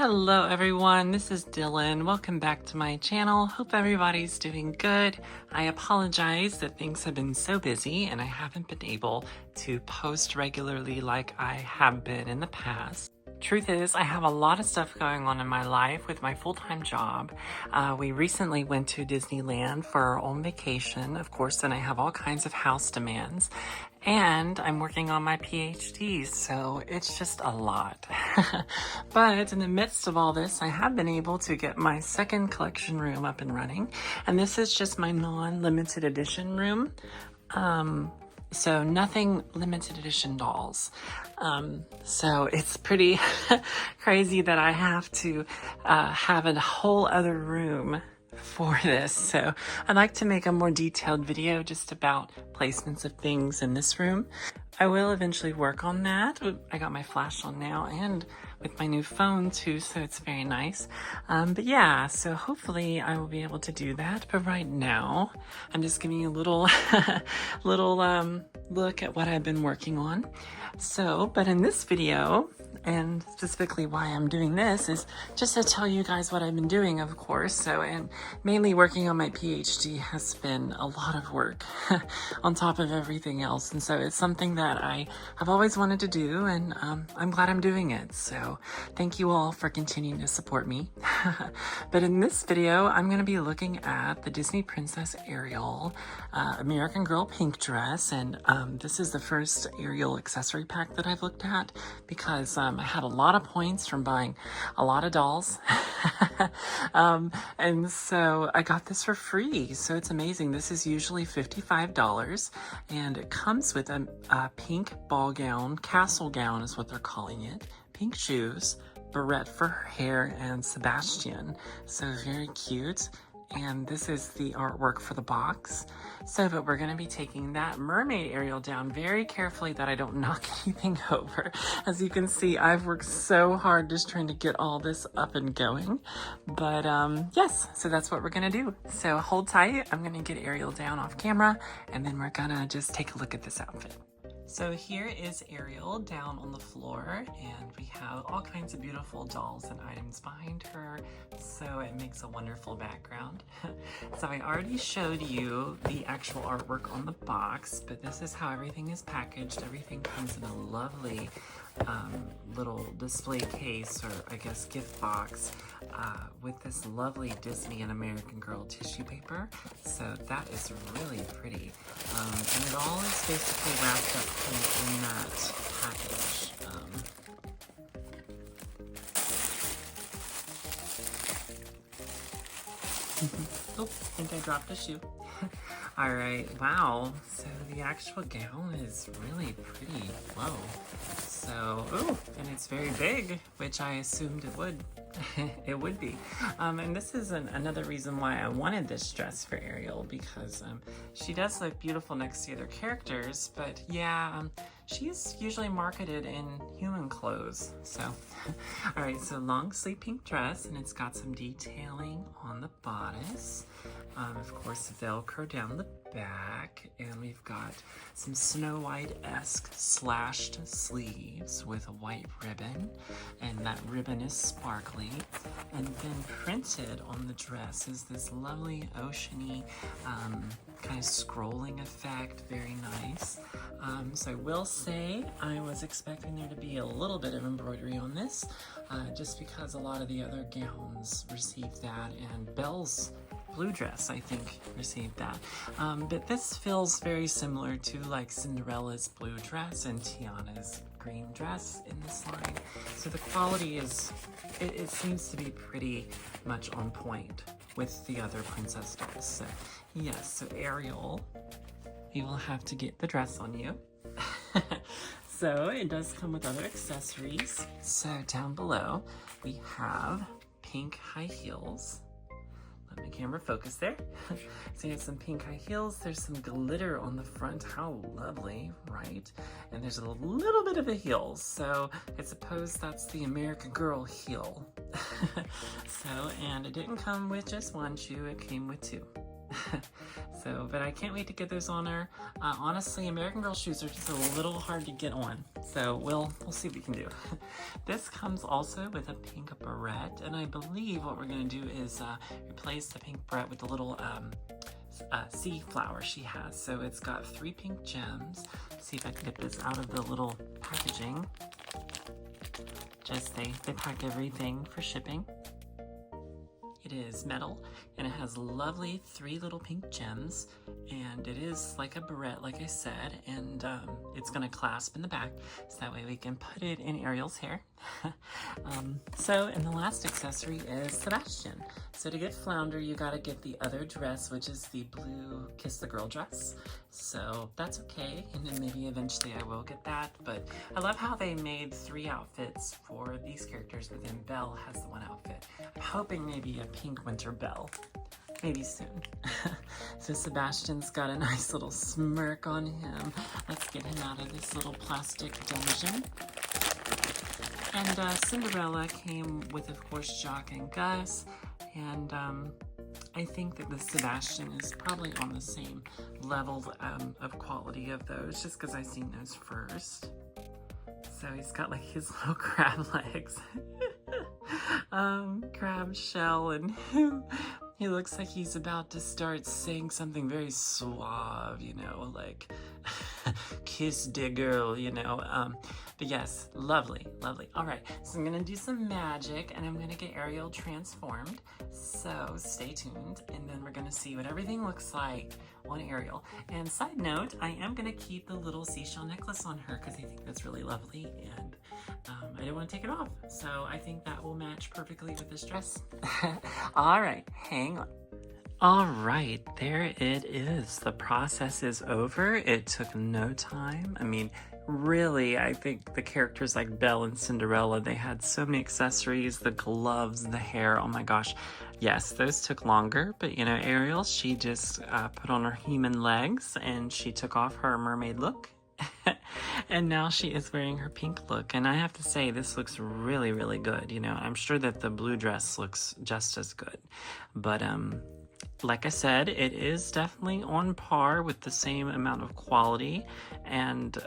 Hello everyone, this is Dylan. Welcome back to my channel. Hope everybody's doing good. I apologize that things have been so busy and I haven't been able to post regularly like I have been in the past. Truth is, I have a lot of stuff going on in my life with my full-time job. We recently went to Disneyland for our own vacation, of course, and I have all kinds of house demands. And I'm working on my PhD, so it's just a lot. But in the midst of all this, I have been able to get my second collection room up and running. And this is just my non-limited edition room. So nothing limited edition dolls. So it's pretty crazy that I have to have a whole other room for this. So I'd like to make a more detailed video just about placements of things in this room. I will eventually work on that. I got my flash on now and with my new phone too, so it's very nice. But yeah, so hopefully I will be able to do that. But right now, I'm just giving you a little look at what I've been working on. So, but in this video, and specifically why I'm doing this is just to tell you guys what I've been doing, of course. So, and mainly working on my PhD has been a lot of work on top of everything else. And so it's something that I have always wanted to do, and I'm glad I'm doing it. So thank you all for continuing to support me. But in this video, I'm going to be looking at the Disney Princess Ariel American Girl pink dress. And this is the first Ariel accessory pack that I've looked at because I had a lot of points from buying a lot of dolls. And so I got this for free. So it's amazing. This is usually $55 and it comes with a pink ball gown, castle gown is what they're calling it, pink shoes, barrette for her hair, and Sebastian. So very cute. And this is the artwork for the box. So, but we're gonna be taking that mermaid Ariel down very carefully that I don't knock anything over. As you can see, I've worked so hard just trying to get all this up and going. But yes, so that's what we're gonna do. So hold tight, I'm gonna get Ariel down off camera and then we're gonna just take a look at this outfit. So here is Ariel down on the floor, and we have all kinds of beautiful dolls and items behind her, so it makes a wonderful background. So I already showed you the actual artwork on the box, but this is how everything is packaged. Everything comes in a lovely little display case, or I guess gift box, with this lovely Disney and American Girl tissue paper. So that is really pretty. And it all is basically wrapped up in that package. Oh, I think I dropped a shoe. All right, wow. So the actual gown is really pretty. Whoa. So, ooh, and it's very big, which I assumed it would. It would be. And this is another reason why I wanted this dress for Ariel, because she does look beautiful next to the other characters, but yeah, she's usually marketed in human clothes. So, all right, so long sleeve pink dress, and it's got some detailing on the bodice. Of course, Velcro down the back, and we've got some Snow White-esque slashed sleeves with a white ribbon, and that ribbon is sparkly. And then printed on the dress is this lovely oceany kind of scrolling effect, very nice. So I will say I was expecting there to be a little bit of embroidery on this, just because a lot of the other gowns received that, and Belle's blue dress, I think, received that. But this feels very similar to like Cinderella's blue dress and Tiana's green dress in this line. So the quality is, it seems to be pretty much on point with the other princess dolls. So yes, so Ariel, you will have to get the dress on you. So it does come with other accessories. So down below, we have pink high heels. Let the camera focus there. So you have some pink high heels. There's some glitter on the front. How lovely, right? And there's a little bit of a heel. So I suppose that's the American Girl heel. So, and it didn't come with just one shoe. It came with two. So, but I can't wait to get those on her. Honestly, American Girl shoes are just a little hard to get on. So we'll see what we can do. This comes also with a pink barrette, and I believe what we're gonna do is replace the pink barrette with the little sea flower she has. So it's got 3 pink gems. Let's see if I can get this out of the little packaging. Just they pack everything for shipping. It is metal, and it has lovely 3 little pink gems, and it is like a barrette, like I said, and it's gonna clasp in the back, so that way we can put it in Ariel's hair. And the last accessory is Sebastian. So to get Flounder, you gotta get the other dress, which is the blue Kiss the Girl dress. So that's okay, and then maybe eventually I will get that, but I love how they made 3 outfits for these characters, but then Belle has the 1 outfit. I'm hoping maybe a pink winter Belle. Maybe soon. So Sebastian's got a nice little smirk on him. Let's get him out of this little plastic dungeon. And Cinderella came with, of course, Jock and Gus. And I think that the Sebastian is probably on the same level of quality of those, just because I've seen those first. So he's got like his little crab legs. Crab shell, and he looks like he's about to start saying something very suave, you know, like kiss the girl, you know. But yes, lovely, lovely. All right, so I'm gonna do some magic, and I'm gonna get Ariel transformed. So stay tuned, and then we're gonna see what everything looks like on Ariel. And side note, I am gonna keep the little seashell necklace on her because I think that's really lovely, and I don't want to take it off. So I think that will match perfectly with this dress. All right, hang on. All right, there it is. The process is over. It took no time. I mean, really, I think the characters like Belle and Cinderella, they had so many accessories, the gloves, the hair. Oh my gosh. Yes, those took longer, but you know, Ariel, she just put on her human legs and she took off her mermaid look. And now she is wearing her pink look, and I have to say this looks really, really good. You know, I'm sure that the blue dress looks just as good, but like I said, it is definitely on par with the same amount of quality and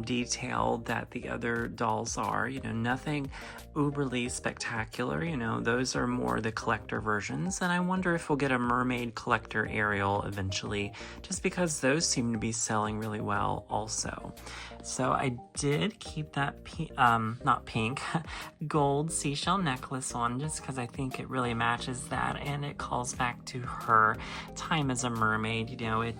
detail that the other dolls are. You know, nothing uberly spectacular. You know, those are more the collector versions, and I wonder if we'll get a mermaid collector Ariel eventually, just because those seem to be selling really well also. So I did keep that not pink, gold seashell necklace on, just because I think it really matches that, and it calls back to her time as a mermaid. You know, it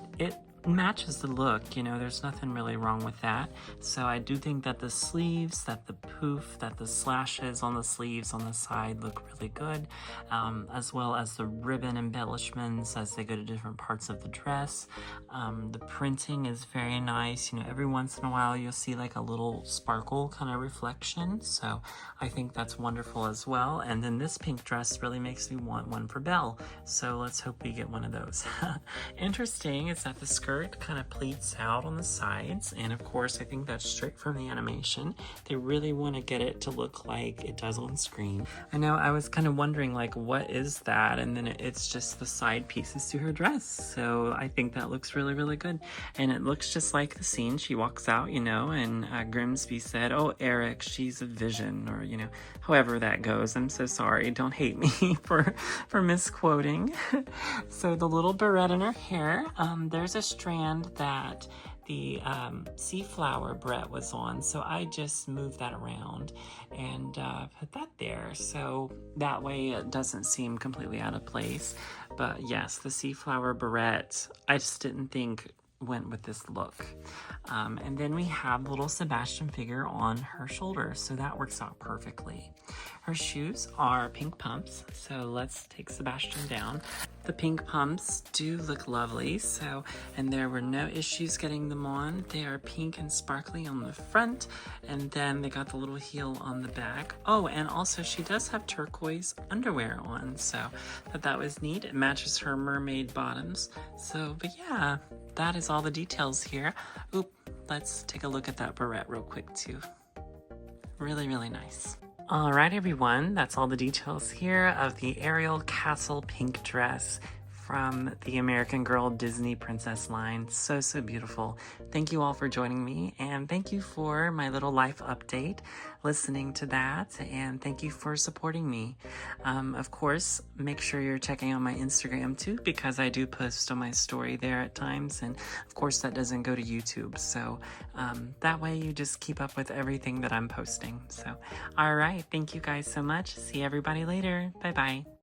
matches the look, you know, there's nothing really wrong with that. So I do think that the sleeves, that the poof, that the slashes on the sleeves on the side look really good, as well as the ribbon embellishments as they go to different parts of the dress. The printing is very nice. You know, every once in a while you'll see like a little sparkle kind of reflection, so I think that's wonderful as well. And then this pink dress really makes me want one for Belle, so let's hope we get one of those. Interesting is that the skirt kind of pleats out on the sides, and of course I think that's straight from the animation. They really want to get it to look like it does on screen. I know, I was kind of wondering like, what is that? And then it's just the side pieces to her dress, so I think that looks really, really good. And it looks just like the scene she walks out, you know, and Grimsby said, "Oh, Eric, she's a vision," or you know, however that goes. I'm so sorry, don't hate me for misquoting. So the little barrette in her hair, there's a strand that the sea flower barrette was on, so I just moved that around and put that there, so that way it doesn't seem completely out of place. But yes, the sea flower barrette, I just didn't think went with this look. And then we have the little Sebastian figure on her shoulder, so that works out perfectly. Her shoes are pink pumps, so let's take Sebastian down. The pink pumps do look lovely, so, and there were no issues getting them on. They are pink and sparkly on the front, and then they got the little heel on the back. Oh, and also she does have turquoise underwear on, so that was neat. It matches her mermaid bottoms. So, but yeah, that is all the details here. Oop, let's take a look at that barrette real quick too. Really, really nice. All right, everyone, that's all the details here of the Ariel Castle pink dress from the American Girl Disney Princess line. So, so beautiful. Thank you all for joining me, and thank you for my little life update, listening to that, and thank you for supporting me. Of course, make sure you're checking out my Instagram too, because I do post on my story there at times, and of course that doesn't go to YouTube, so that way you just keep up with everything that I'm posting. So, all right, thank you guys so much. See everybody later. Bye-bye.